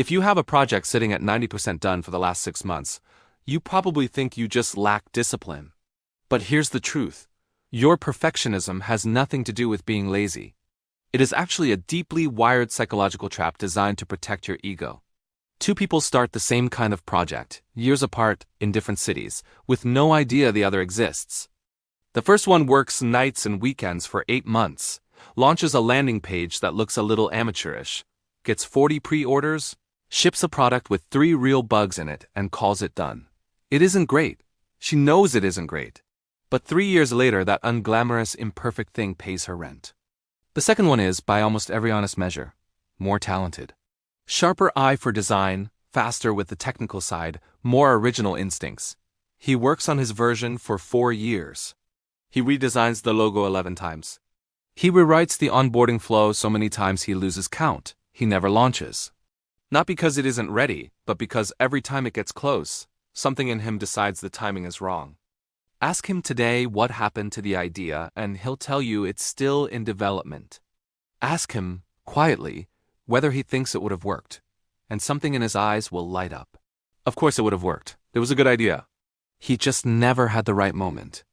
If you have a project sitting at 90% done for the last 6 months, you probably think you just lack discipline. But here's the truth. Your perfectionism has nothing to do with being lazy. It is actually a deeply wired psychological trap designed to protect your ego. Two people start the same kind of project, years apart, in different cities, with no idea the other exists. The first one works nights and weekends for 8 months, launches a landing page that looks a little amateurish, gets 40 pre-orders, ships a product with 3 real bugs in it, and calls it done. It isn't great. She knows it isn't great. But 3 years later, that unglamorous, imperfect thing pays her rent. The second one is, by almost every honest measure, more talented. Sharper eye for design, faster with the technical side, more original instincts. He works on his version for 4 years. He redesigns the logo 11 times. He rewrites the onboarding flow so many times he loses count. He never launches. Not because it isn't ready, but because every time it gets close, something in him decides the timing is wrong. Ask him today what happened to the idea, and he'll tell you it's still in development. Ask him, quietly, whether he thinks it would have worked, and something in his eyes will light up. Of course it would have worked. It was a good idea. He just never had the right moment.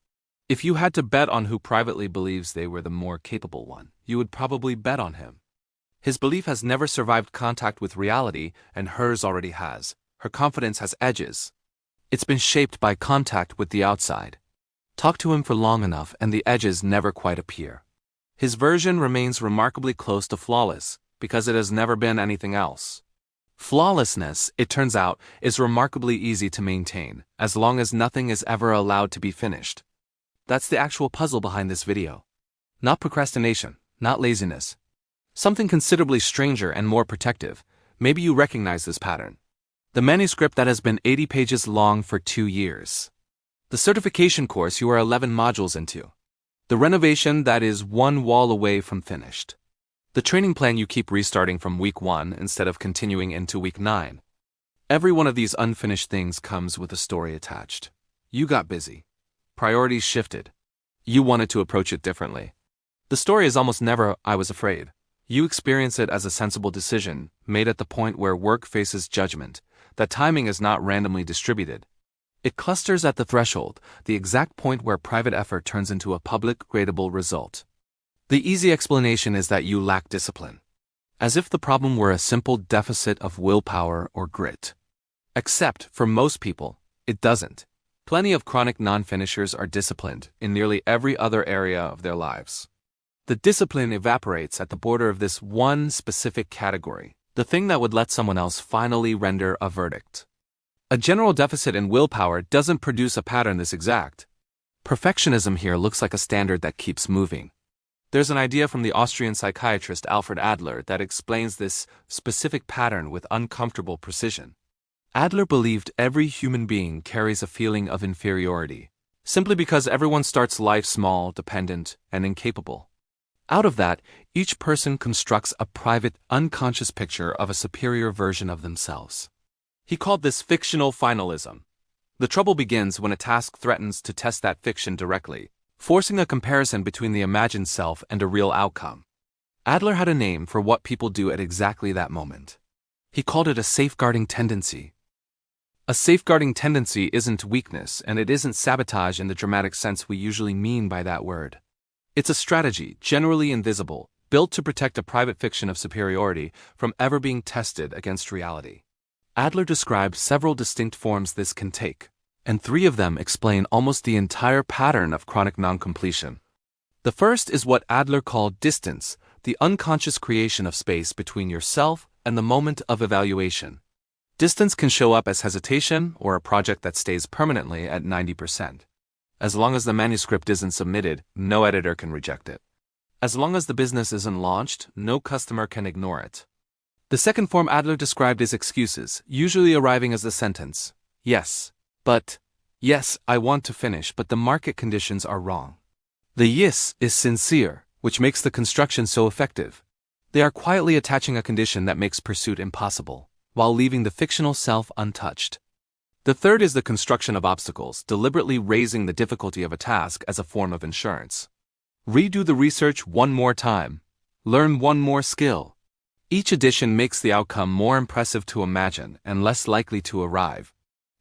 If you had to bet on who privately believes they were the more capable one, you would probably bet on him. His belief has never survived contact with reality, and hers already has. Her confidence has edges. It's been shaped by contact with the outside. Talk to him for long enough and the edges never quite appear. His version remains remarkably close to flawless, because it has never been anything else. Flawlessness, it turns out, is remarkably easy to maintain, as long as nothing is ever allowed to be finished. That's the actual puzzle behind this video. Not procrastination, not laziness. Something considerably stranger and more protective. Maybe you recognize this pattern. The manuscript that has been 80 pages long for 2 years. The certification course you are 11 modules into. The renovation that is 1 wall away from finished. The training plan you keep restarting from week 1 instead of continuing into week 9. Every one of these unfinished things comes with a story attached. You got busy. Priorities shifted. You wanted to approach it differently. The story is almost never, "I was afraid." You experience it as a sensible decision, made at the point where work faces judgment. That timing is not randomly distributed. It clusters at the threshold, the exact point where private effort turns into a public, gradable result. The easy explanation is that you lack discipline. As if the problem were a simple deficit of willpower or grit. Except, for most people, it doesn't. Plenty of chronic non-finishers are disciplined in nearly every other area of their lives. The discipline evaporates at the border of this one specific category. The thing that would let someone else finally render a verdict. A general deficit in willpower doesn't produce a pattern this exact. Perfectionism here looks like a standard that keeps moving. There's an idea from the Austrian psychiatrist Alfred Adler that explains this specific pattern with uncomfortable precision. Adler believed every human being carries a feeling of inferiority, simply because everyone starts life small, dependent, and incapable. Out of that, each person constructs a private, unconscious picture of a superior version of themselves. He called this fictional finalism. The trouble begins when a task threatens to test that fiction directly, forcing a comparison between the imagined self and a real outcome. Adler had a name for what people do at exactly that moment. He called it a safeguarding tendency. A safeguarding tendency isn't weakness, and it isn't sabotage in the dramatic sense we usually mean by that word. It's a strategy, generally invisible, built to protect a private fiction of superiority from ever being tested against reality. Adler described several distinct forms this can take, and 3 of them explain almost the entire pattern of chronic non-completion. The first is what Adler called distance, the unconscious creation of space between yourself and the moment of evaluation. Distance can show up as hesitation or a project that stays permanently at 90%. As long as the manuscript isn't submitted, no editor can reject it. As long as the business isn't launched, no customer can ignore it. The second form Adler described is excuses, usually arriving as the sentence, "Yes, but, yes, I want to finish, but the market conditions are wrong." The yes is sincere, which makes the construction so effective. They are quietly attaching a condition that makes pursuit impossible, while leaving the fictional self untouched. The third is the construction of obstacles, deliberately raising the difficulty of a task as a form of insurance. Redo the research 1 more time. Learn 1 more skill. Each addition makes the outcome more impressive to imagine and less likely to arrive.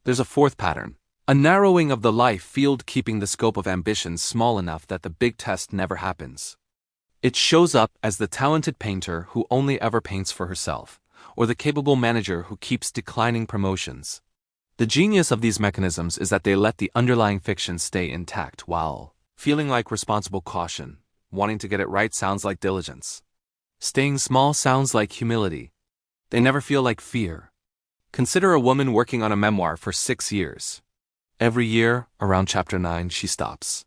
There's a fourth pattern: a narrowing of the life field, keeping the scope of ambition small enough that the big test never happens. It shows up as the talented painter who only ever paints for herself, or the capable manager who keeps declining promotions. The genius of these mechanisms is that they let the underlying fiction stay intact while feeling like responsible caution. Wanting to get it right sounds like diligence. Staying small sounds like humility. They never feel like fear. Consider a woman working on a memoir for 6 years. Every year, around chapter 9, she stops.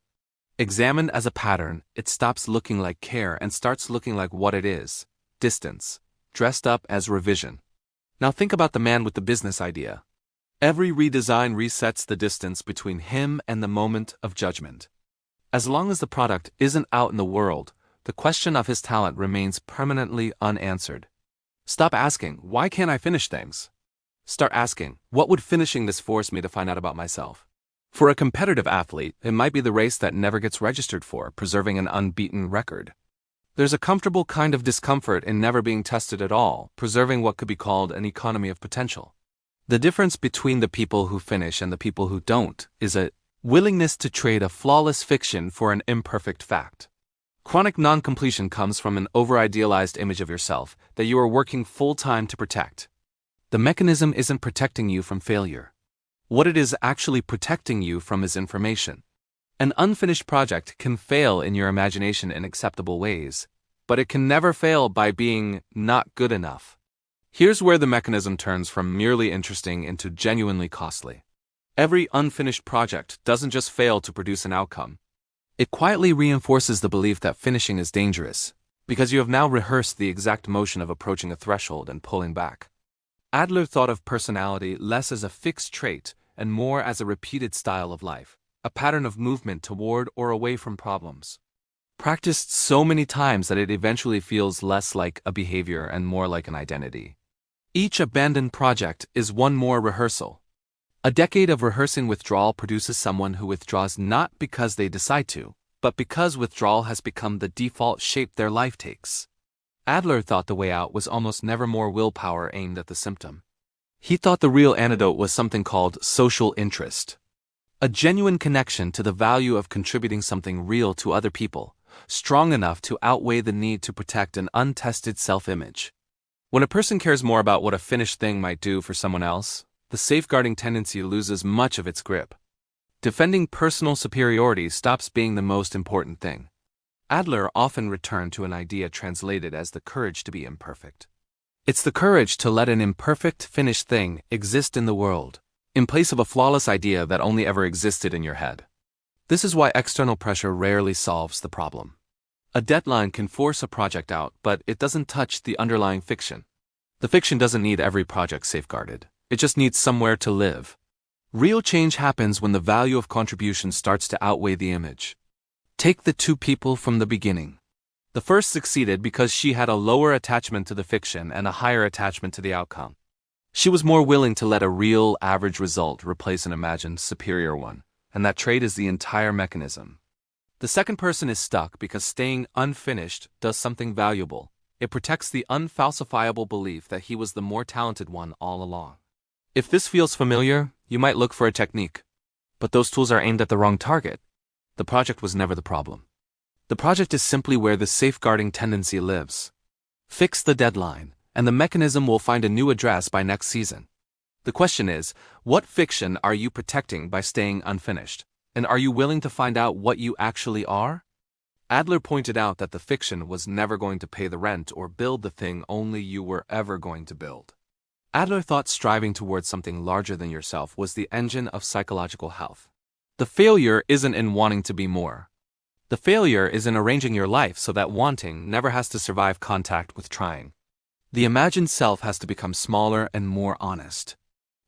Examined as a pattern, it stops looking like care and starts looking like what it is: distance, dressed up as revision. Now think about the man with the business idea. Every redesign resets the distance between him and the moment of judgment. As long as the product isn't out in the world, the question of his talent remains permanently unanswered. Stop asking, "Why can't I finish things?" Start asking, "What would finishing this force me to find out about myself?" For a competitive athlete, it might be the race that never gets registered for, preserving an unbeaten record. There's a comfortable kind of discomfort in never being tested at all, preserving what could be called an economy of potential. The difference between the people who finish and the people who don't is a willingness to trade a flawless fiction for an imperfect fact. Chronic non-completion comes from an over-idealized image of yourself that you are working full-time to protect. The mechanism isn't protecting you from failure. What it is actually protecting you from is information. An unfinished project can fail in your imagination in acceptable ways, but it can never fail by being not good enough. Here's where the mechanism turns from merely interesting into genuinely costly. Every unfinished project doesn't just fail to produce an outcome. It quietly reinforces the belief that finishing is dangerous, because you have now rehearsed the exact motion of approaching a threshold and pulling back. Adler thought of personality less as a fixed trait and more as a repeated style of life, a pattern of movement toward or away from problems, practiced so many times that it eventually feels less like a behavior and more like an identity. Each abandoned project is one more rehearsal. A decade of rehearsing withdrawal produces someone who withdraws not because they decide to, but because withdrawal has become the default shape their life takes. Adler thought the way out was almost never more willpower aimed at the symptom. He thought the real antidote was something called social interest. A genuine connection to the value of contributing something real to other people, strong enough to outweigh the need to protect an untested self-image. When a person cares more about what a finished thing might do for someone else, the safeguarding tendency loses much of its grip. Defending personal superiority stops being the most important thing. Adler often returned to an idea translated as the courage to be imperfect. It's the courage to let an imperfect, finished thing exist in the world, in place of a flawless idea that only ever existed in your head. This is why external pressure rarely solves the problem. A deadline can force a project out, but it doesn't touch the underlying fiction. The fiction doesn't need every project safeguarded. It just needs somewhere to live. Real change happens when the value of contribution starts to outweigh the image. Take the two people from the beginning. The first succeeded because she had a lower attachment to the fiction and a higher attachment to the outcome. She was more willing to let a real, average result replace an imagined, superior one, and that trade is the entire mechanism. The second person is stuck because staying unfinished does something valuable. It protects the unfalsifiable belief that he was the more talented one all along. If this feels familiar, you might look for a technique. But those tools are aimed at the wrong target. The project was never the problem. The project is simply where the safeguarding tendency lives. Fix the deadline, and the mechanism will find a new address by next season. The question is, what fiction are you protecting by staying unfinished? And are you willing to find out what you actually are? Adler pointed out that the fiction was never going to pay the rent or build the thing only you were ever going to build. Adler thought striving towards something larger than yourself was the engine of psychological health. The failure isn't in wanting to be more. The failure is in arranging your life so that wanting never has to survive contact with trying. The imagined self has to become smaller and more honest.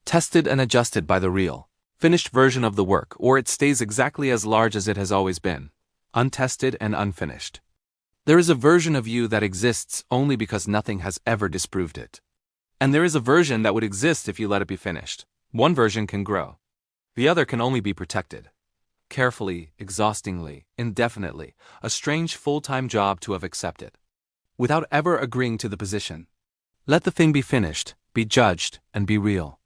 Tested and adjusted by the real, finished version of the work, or it stays exactly as large as it has always been, untested and unfinished. There is a version of you that exists only because nothing has ever disproved it. And there is a version that would exist if you let it be finished. One version can grow. The other can only be protected. Carefully, exhaustingly, indefinitely, a strange full-time job to have accepted. Without ever agreeing to the position, Let the thing be finished, be judged, and be real.